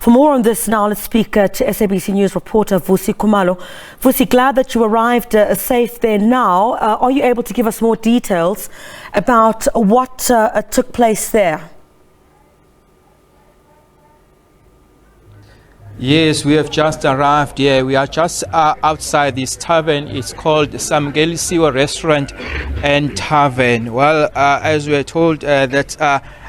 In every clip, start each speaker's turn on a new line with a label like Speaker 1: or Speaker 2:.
Speaker 1: For more on this now, let's speak to SABC News reporter Vusi Khumalo. Vusi, glad that you arrived safe there now. Are you able to give us more details about what took place there?
Speaker 2: Yes, we have just arrived here. We are just outside this tavern. It's called Sabc Restaurant and Tavern. Well, as we were told that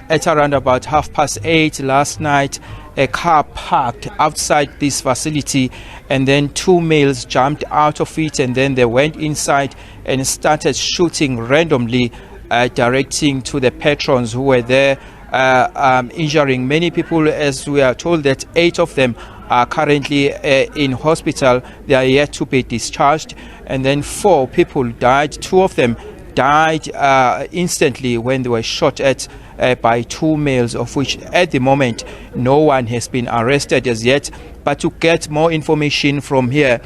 Speaker 2: at around about 8:30 last night, a car parked outside this facility, and then two males jumped out of it, and then they went inside and started shooting randomly, directing to the patrons who were there, injuring many people. As we are told that 8 of them are currently in hospital. They are yet to be discharged, and then 4 people died. 2 of them died instantly when they were shot at by 2 males, of which at the moment no one has been arrested as yet. But to get more information from here,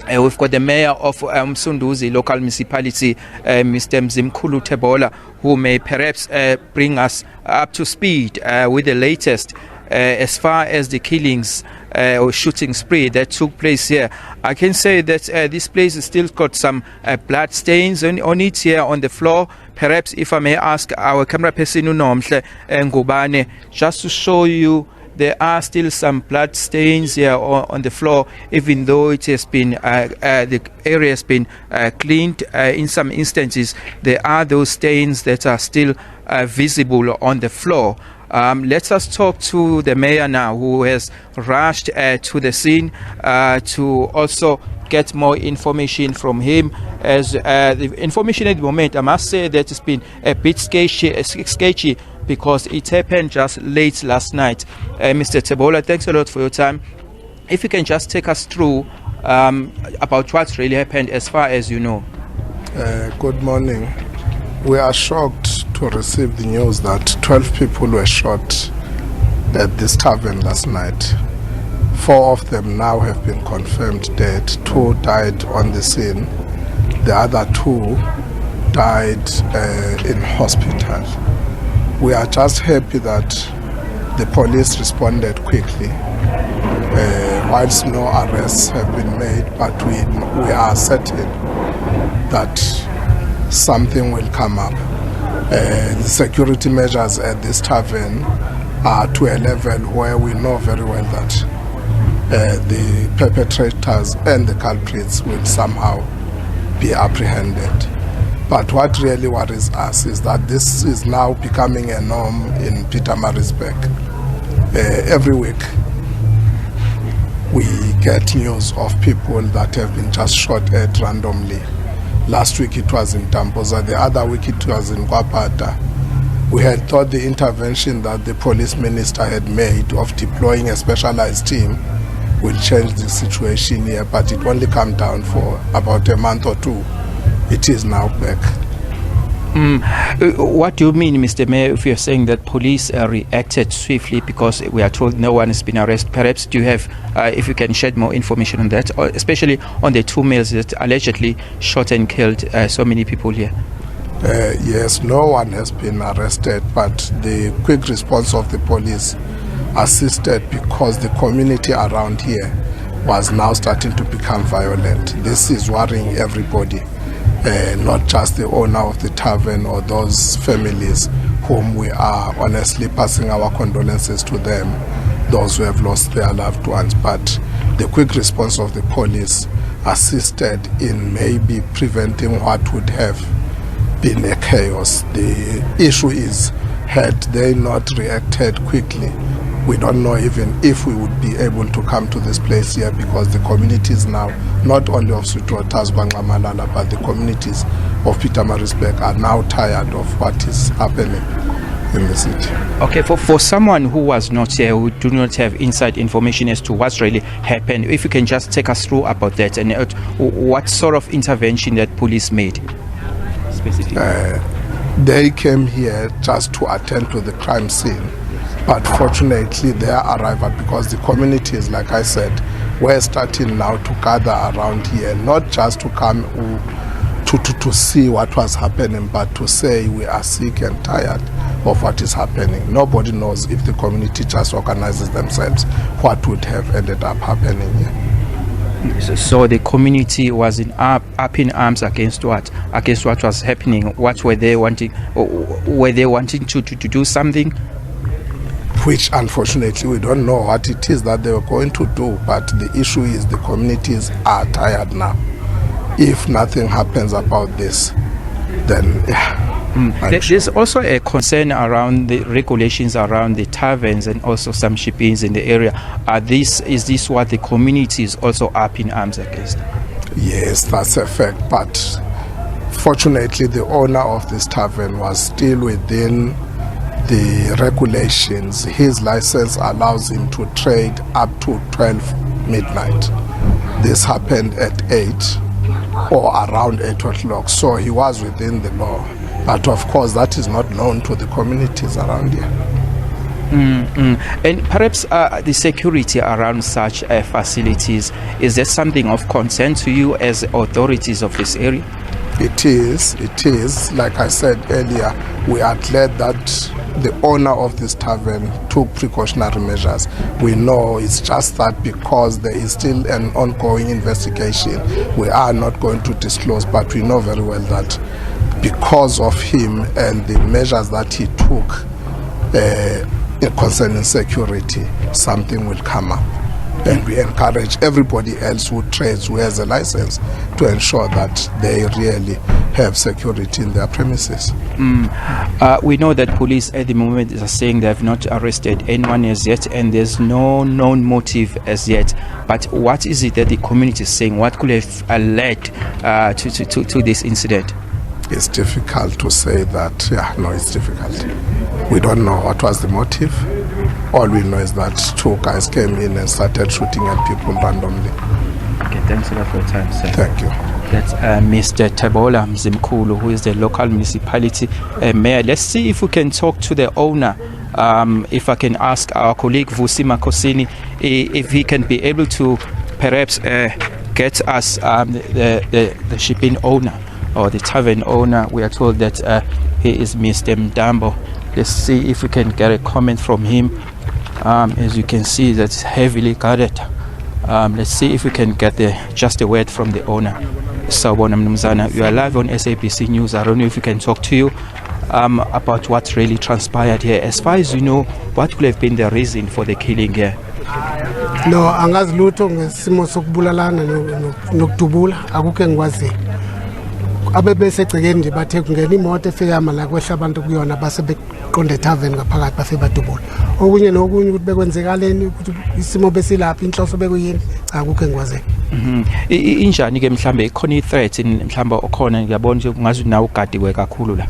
Speaker 2: we've got the mayor of Msunduzi local municipality, Mr. Mzimkhulu Tebola, who may perhaps bring us up to speed with the latest as far as the killings or shooting spree that took place here. I can say that this place has still got some blood stains on it here on the floor. Perhaps if I may ask our camera person Unomhle Ngubane just to show you, there are still some blood stains here on the floor, even though it has been the area has been cleaned. In some instances, there are those stains that are still visible on the floor. Let us talk to the mayor now, who has rushed to the scene to also get more information from him. As the information at the moment, I must say that it's been a bit sketchy because it happened just late last night. Mr. Tebola, thanks a lot for your time. If you can just take us through about what really happened as far as you know.
Speaker 3: Good morning. We are shocked to receive the news that 12 people were shot at this tavern last night. 4 of them now have been confirmed dead. 2 died on the scene. The other 2 died in hospital. We are just happy that the police responded quickly. Whilst no arrests have been made, but we are certain that something will come up. The security measures at this tavern are to a level where we know very well that the perpetrators and the culprits will somehow be apprehended. But what really worries us is that this is now becoming a norm in Pietermaritzburg. Every week we get news of people that have been just shot at randomly. Last week it was in Tamboza, the other week it was in Kwapata. We had thought the intervention that the police minister had made of deploying a specialized team will change the situation here, but it only came down for about a month or 2. It is now back.
Speaker 2: What do you mean, Mr. Mayor, if you're saying that police reacted swiftly, because we are told no one has been arrested? Perhaps do you have, if you can shed more information on that, or especially on the 2 males that allegedly shot and killed so many people here?
Speaker 3: Yes, no one has been arrested, but the quick response of the police assisted because the community around here was now starting to become violent. This is worrying everybody. Not just the owner of the tavern or those families whom we are honestly passing our condolences to them, those who have lost their loved ones. But the quick response of the police assisted in maybe preventing what would have been a chaos. The issue is, had they not reacted quickly, we don't know even if we would be able to come to this place here, because the communities now, not only of Sweetwaters, Bangamalala, but the communities of Pietermaritzburg are now tired of what is happening in the city.
Speaker 2: Okay, for someone who was not here, who do not have inside information as to what's really happened, if you can just take us through about that and what sort of intervention that police made specifically.
Speaker 3: They came here just to attend to the crime scene. But fortunately, their arrival, because the communities, like I said, were starting now to gather around here, not just to come to see what was happening, but to say we are sick and tired of what is happening. Nobody knows if the community just organizes themselves, what would have ended up happening here.
Speaker 2: So the community was up in arms against what? Against what was happening? What were they wanting? Were they wanting to do something?
Speaker 3: Which unfortunately we don't know what it is that they were going to do, but the issue is the communities are tired now. If nothing happens about this, then
Speaker 2: There's also a concern around the regulations around the taverns and also some shippings in the area. Is this what the community is also up in arms against?
Speaker 3: Yes, that's a fact, but fortunately the owner of this tavern was still within the regulations. His license allows him to trade up to 12 midnight. This happened at 8 or around 8 o'clock, so he was within the law. But of course that is not known to the communities around here.
Speaker 2: And perhaps the security around such facilities, is that something of concern to you as authorities of this area?
Speaker 3: It is. Like I said earlier, we are glad that the owner of this tavern took precautionary measures. We know it's just that because there is still an ongoing investigation, we are not going to disclose, but we know very well that because of him and the measures that he took concerning security, something will come up. And we encourage everybody else who trades, who has a license, to ensure that they really have security in their premises.
Speaker 2: We know that police at the moment are saying they have not arrested anyone as yet, and there's no known motive as yet. But what is it that the community is saying? What could have led to this incident?
Speaker 3: It's difficult to say that. It's difficult. We don't know what was the motive. All we know is that two guys came in and started shooting at people randomly.
Speaker 2: Okay, thanks a lot for your time, sir.
Speaker 3: Thank you.
Speaker 2: That's Mr. Tebola Mzimkhulu, who is the local municipality mayor. Let's see if we can talk to the owner. If I can ask our colleague Vusi Khumalo if he can be able to perhaps get us the shipping owner or the tavern owner. We are told that he is Mr. Mdambo. Let's see if we can get a comment from him. As you can see, that's heavily guarded. Let's see if we can get just a word from the owner. Sawubona Mnumzana, you are live on SABC News. I don't know if we can talk to you about what really transpired here. As far as you know, what could have been the reason for the killing here?
Speaker 4: No, angazi lutho ngesimo sokubulalana nokudubula akukho engikwazi. Abebese egcekeni nje bathe kungena imoto efeyama la kwehla abantu kuyona base beqonde tavern ngaphakathi bafe badubula. Okunye nokunye ukuthi bekwenzekaleni ukuthi isimo besilapha inhloso bekuyini akukho engikwazi.
Speaker 2: Injani ke mhlambe ikhona i-threat mhlambe okhona ngiyabona nje kungazi nawe ugadiwe kakhulu la.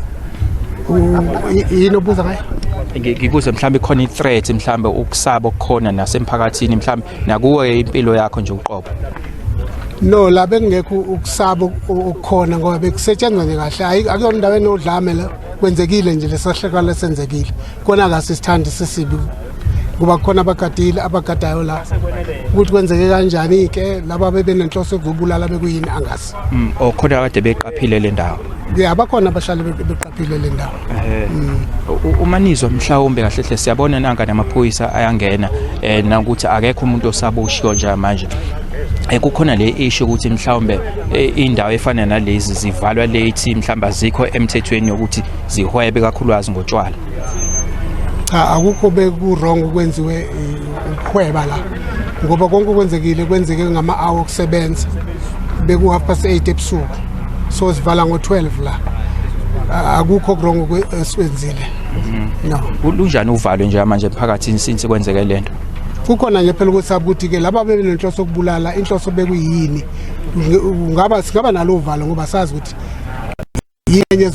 Speaker 4: Yini obuza ngayo?
Speaker 2: Ngikuze mhlambe ikhona i-threat mhlambe ukusaba okukhona nasemphakathini mhlambe nakuwe impilo yakho nje uqobo.
Speaker 4: No, la bengekho ukusaba okukhona ngoba bekusetshenzwa nje kahle. Akuyona indawo enodlame la kwenzekile nje lesahlekala lesenzekile. Kona akasithandi sesibi. Kuba khona abagadayo la ukuthi kwenzeke kanjani ke laba bebenenhloso yokubulala bekuyini angazi.
Speaker 2: Okhona kade beqaphile le ndawo.
Speaker 4: Abakhona abashali beqaphile le ndawo.
Speaker 2: Umanizwa mhlawumbe kahle hle siyabona nanga namaphoyisa ayangena nakuthi akekho umuntu osabushiyo nje manje. Kukhona le issue ukuthi mhlawumbe indawo efana nalezi zivalwa late mhlawumbe azikho emthethweni ukuthi zihwebe kakhulukazi ngotshwala.
Speaker 4: Cha akukho beku-wrong ukwenziwe ukuhweba la ngoba konke kwenzeke ngama-hour okusebenza beku-8:30 ebusuku so sivala ngo-12 la akukho wrong esikwenzile. No.
Speaker 2: Lunjani uvalo nje manje emphakathini since kwenzeke lento?
Speaker 4: Kukhona nje phela ukuthi ukuthi ke laba bebenenhloso yokubulala inhloso bekuyini singaba nalo uvalo ngoba sazi ukuthi yenye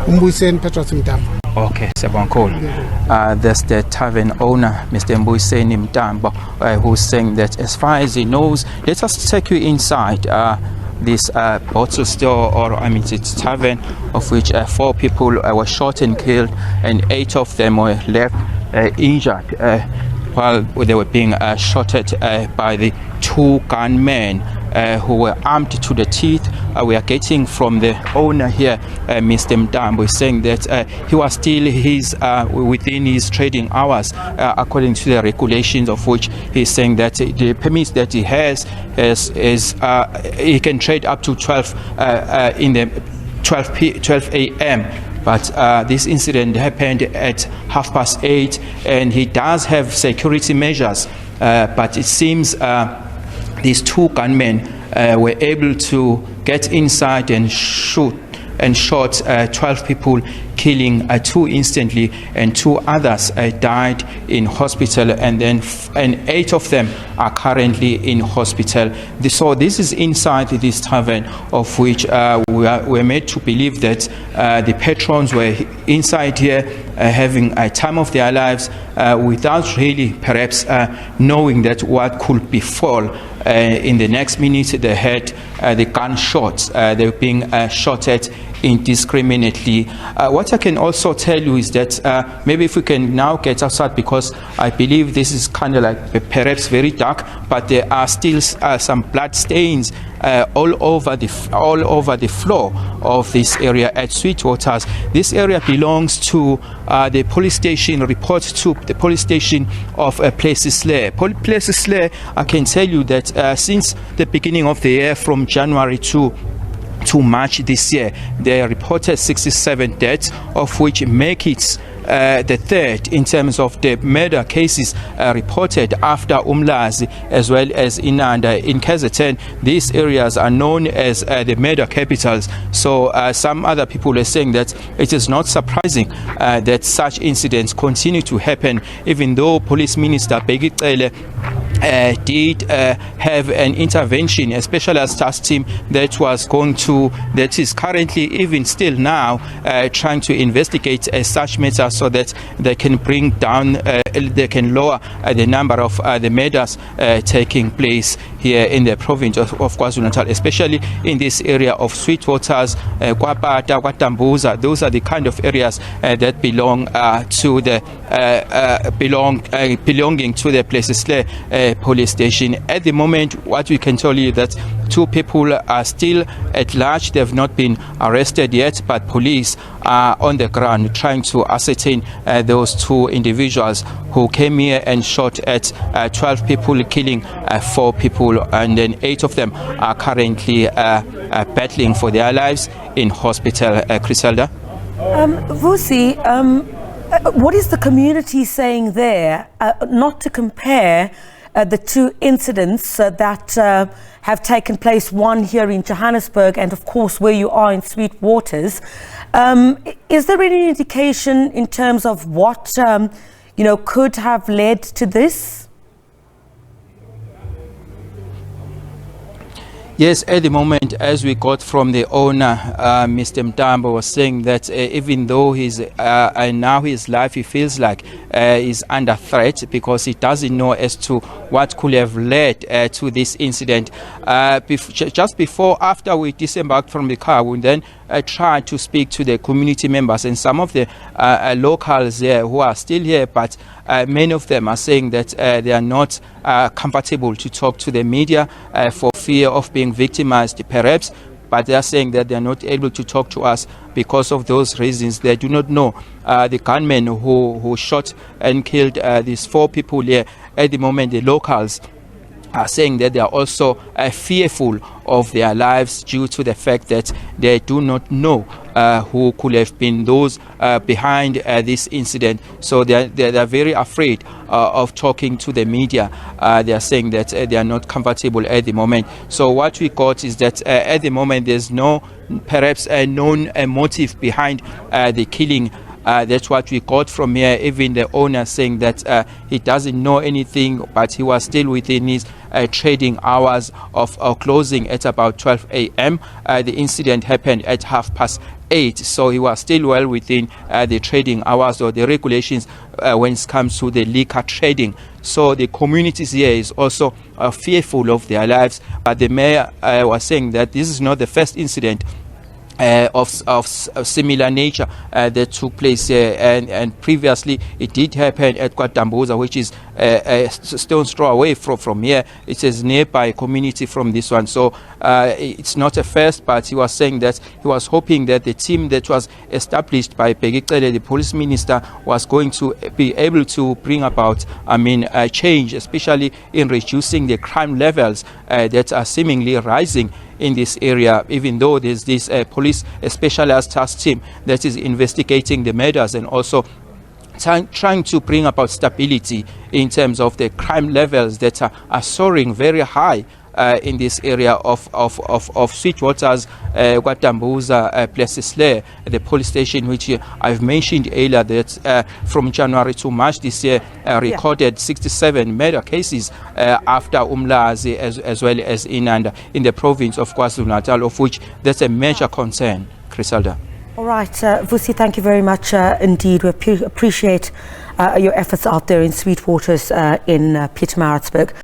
Speaker 4: Mbuyiseni Pietermaritzburg Mtambo.
Speaker 2: Okay, Sabc. That's the tavern owner, Mr. Mbuyiseni Mtambo, who's saying that as far as he knows, let us take you inside this bottle store, or I mean it's tavern, of which 4 people were shot and killed, and 8 of them were left injured while they were being shot at by the two gunmen who were armed to the teeth. We are getting from the owner here, Mr. Mtambo, saying that he was still within his trading hours, according to the regulations, of which he's saying that the permits that he has is he can trade up to 12 in the 12 a.m. But this incident happened at 8:30, and he does have security measures. But it seems these two gunmen were able to get inside and shot 12 people, killing 2 instantly, and 2 others died in hospital, and 8 of them are currently in hospital. So this is inside this tavern, of which we're made to believe that the patrons were inside here having a time of their lives without really perhaps knowing that what could befall. In the next minute they had the gunshots. They were being shot at indiscriminately. What I can also tell you is that maybe if we can now get outside, because I believe this is kind of like perhaps very dark, but there are still some blood stains all over the floor of this area at Sweetwaters. This area belongs to the police station, reports to the police station of Pietermaritzburg. Pietermaritzburg, I can tell you that since the beginning of the year, from January to March this year, they reported 67 deaths, of which make it the third in terms of the murder cases reported after Umlazi as well as Inanda. In KZN, these areas are known as the murder capitals. So some other people are saying that it is not surprising that such incidents continue to happen, even though Police Minister Bheki Cele did have an intervention, a specialized task team that is currently, even still now, trying to investigate such matters so that they can bring down, they can lower the number of the murders taking place here in the province of KwaZulu-Natal, especially in this area of Sweetwaters, KwaPata, KwaTambuza. Those are the kind of areas that belong to the belonging to the Pietermaritzburg police station. At the moment, what we can tell you that 2 people are still at large. They have not been arrested yet, but police are on the ground trying to ascertain those 2 individuals who came here and shot at 12 people, killing 4 people, and then 8 of them are currently battling for their lives in hospital. Criselda?
Speaker 1: Vusi, what is the community saying there, not to compare the 2 incidents that have taken place, one here in Johannesburg and of course where you are in Sweetwaters? Is there any indication in terms of what could have led to this?
Speaker 2: Yes, at the moment, as we got from the owner, Mr. Mtambo was saying that even though now his life, he feels like is under threat because he doesn't know as to what could have led to this incident. Just after we disembarked from the car, we then tried to speak to the community members and some of the locals there who are still here, but many of them are saying that they are not comfortable to talk to the media for fear of being victimized perhaps, but they are saying that they are not able to talk to us because of those reasons. They do not know the gunmen who shot and killed these 4 people here. At the moment, the locals are saying that they are also fearful of their lives due to the fact that they do not know who could have been those behind this incident. So they are very afraid of talking to the media. They are saying that they are not comfortable at the moment. So what we got is that at the moment there's no perhaps a known motive behind the killing. That's what we got from here. Even the owner saying that he doesn't know anything, but he was still within his trading hours of closing at about 12 a.m. The incident happened at 8:30, so he was still well within the trading hours or the regulations when it comes to the liquor trading. So the communities here is also fearful of their lives, but the mayor was saying that this is not the first incident of similar nature that took place here, and previously it did happen at KwaDambuza, which is a stone's throw away from here. It is nearby community from this one, so it's not a first. But he was saying that he was hoping that the team that was established by Bheki, the police minister, was going to be able to bring about, a change, especially in reducing the crime levels that are seemingly rising in this area, even though there's this police specialized task team that is investigating the murders and also trying to bring about stability in terms of the crime levels that are soaring very high in this area of Sweetwaters, KwaDambuza, Plesisle, the police station, which I've mentioned earlier, that from January to March this year recorded 67 murder cases after Umlazi, as well as in the province of KwaZulu-Natal, of which that's a major concern. Griselda.
Speaker 1: All right, Vusi, thank you very much indeed. We appreciate your efforts out there in Sweetwaters in Pietermaritzburg.